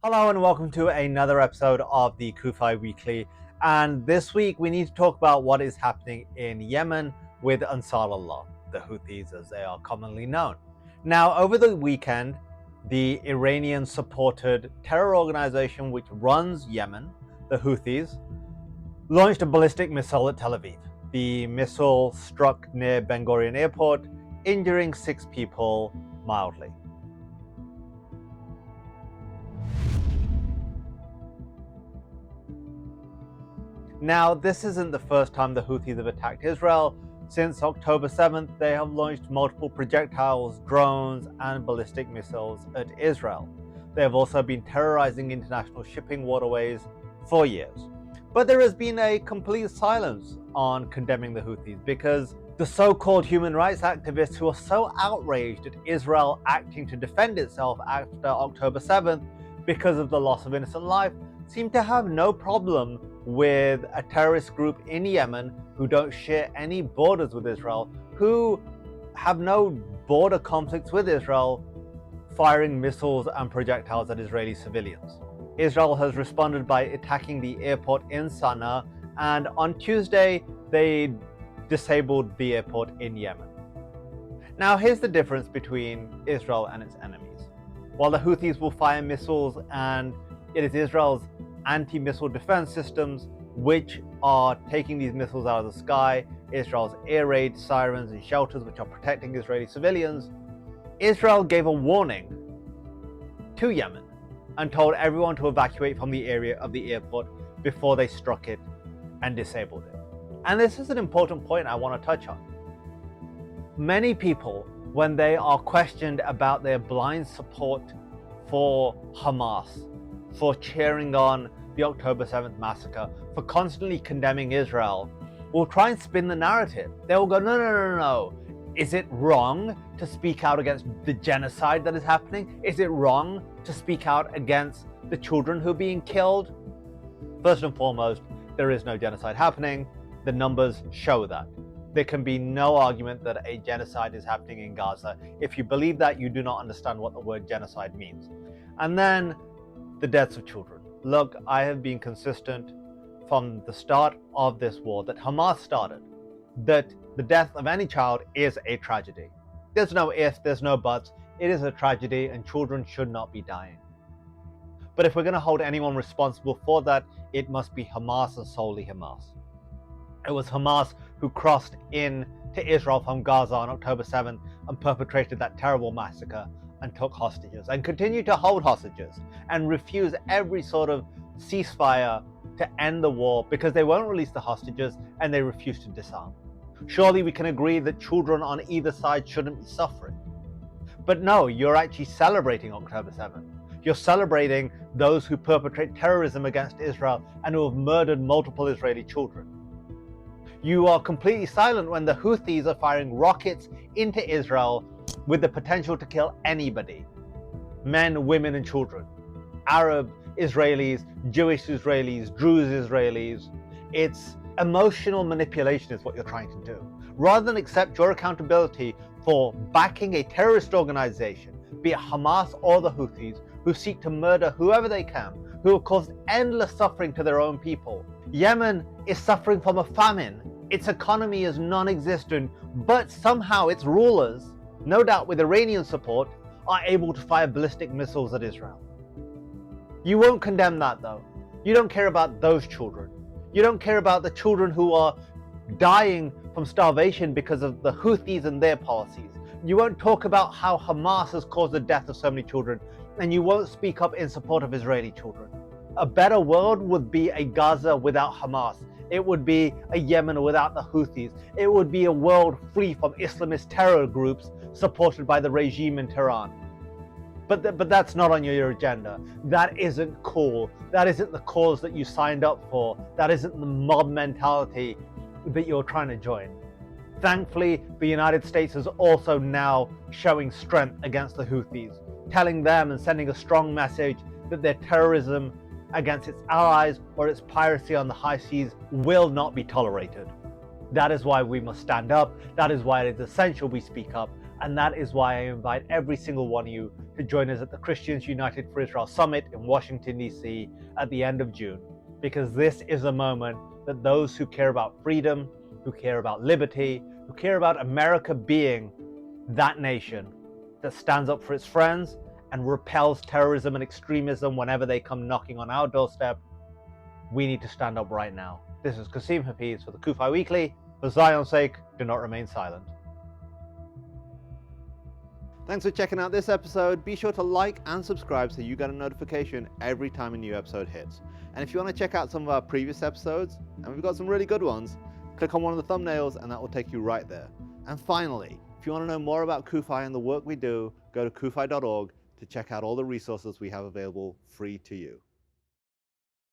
Hello and welcome to another episode of the CUFI Weekly. And this week we need to talk about what is happening in Yemen with Ansar Allah, the Houthis as they are commonly known. Now, over the weekend, the Iranian-supported terror organization which runs Yemen, the Houthis, launched a ballistic missile at Tel Aviv. The missile struck near Ben Gurion Airport, injuring 6 people mildly. Now, this isn't the first time the Houthis have attacked Israel. Since October 7th, they have launched multiple projectiles, drones, and ballistic missiles at Israel. They have also been terrorizing international shipping waterways for years. But there has been a complete silence on condemning the Houthis because the so-called human rights activists who are so outraged at Israel acting to defend itself after October 7th because of the loss of innocent life seem to have no problem with a terrorist group in Yemen who don't share any borders with Israel, who have no border conflicts with Israel, firing missiles and projectiles at Israeli civilians. Israel has responded by attacking the airport in Sana'a, and on Tuesday they disabled the airport in Yemen. Now, here's the difference between Israel and its enemies. While the Houthis will fire missiles, and it is Israel's anti-missile defense systems which are taking these missiles out of the sky, Israel's air raid sirens and shelters which are protecting Israeli civilians, Israel gave a warning to Yemen and told everyone to evacuate from the area of the airport before they struck it and disabled it. And this is an important point I want to touch on. Many people, when they are questioned about their blind support for Hamas, for cheering on the October 7th massacre, for constantly condemning Israel, will try and spin the narrative. They will go, no. Is it wrong to speak out against the genocide that is happening? Is it wrong to speak out against the children who are being killed? First and foremost, there is no genocide happening. The numbers show that. There can be no argument that a genocide is happening in Gaza. If you believe that, you do not understand what the word genocide means. And then the deaths of children. Look, I have been consistent from the start of this war that Hamas started, that the death of any child is a tragedy. There's no if, there's no buts. It is a tragedy and children should not be dying. But if we're going to hold anyone responsible for that, it must be Hamas and solely Hamas. It was Hamas who crossed in to Israel from Gaza on October 7th and perpetrated that terrible massacre and took hostages and continue to hold hostages and refuse every sort of ceasefire to end the war because they won't release the hostages and they refuse to disarm. Surely we can agree that children on either side shouldn't be suffering. But no, you're actually celebrating October 7th. You're celebrating those who perpetrate terrorism against Israel and who have murdered multiple Israeli children. You are completely silent when the Houthis are firing rockets into Israel with the potential to kill anybody. Men, women, and children. Arab Israelis, Jewish Israelis, Druze Israelis. It's emotional manipulation is what you're trying to do. Rather than accept your accountability for backing a terrorist organization, be it Hamas or the Houthis, who seek to murder whoever they can, who have caused endless suffering to their own people. Yemen is suffering from a famine. Its economy is non-existent, but somehow its rulers, no doubt with Iranian support, are able to fire ballistic missiles at Israel. You won't condemn that though. You don't care about those children. You don't care about the children who are dying from starvation because of the Houthis and their policies. You won't talk about how Hamas has caused the death of so many children, and you won't speak up in support of Israeli children. A better world would be a Gaza without Hamas. It would be a Yemen without the Houthis. It would be a world free from Islamist terror groups supported by the regime in Tehran. But that's not on your agenda. That isn't cool. That isn't the cause that you signed up for. That isn't the mob mentality that you're trying to join. Thankfully, the United States is also now showing strength against the Houthis, telling them and sending a strong message that their terrorism against its allies or its piracy on the high seas will not be tolerated. That is why we must stand up. That is why it is essential we speak up. And that is why I invite every single one of you to join us at the Christians United for Israel Summit in Washington, D.C. at the end of June. Because this is a moment that those who care about freedom, who care about liberty, who care about America being that nation that stands up for its friends and repels terrorism and extremism whenever they come knocking on our doorstep, we need to stand up right now. This is Kasim Hafeez for the CUFI Weekly. For Zion's sake, do not remain silent. Thanks for checking out this episode. Be sure to like and subscribe so you get a notification every time a new episode hits. And if you want to check out some of our previous episodes, and we've got some really good ones, click on one of the thumbnails and that will take you right there. And finally, if you want to know more about CUFI and the work we do, go to cufi.org to check out all the resources we have available free to you.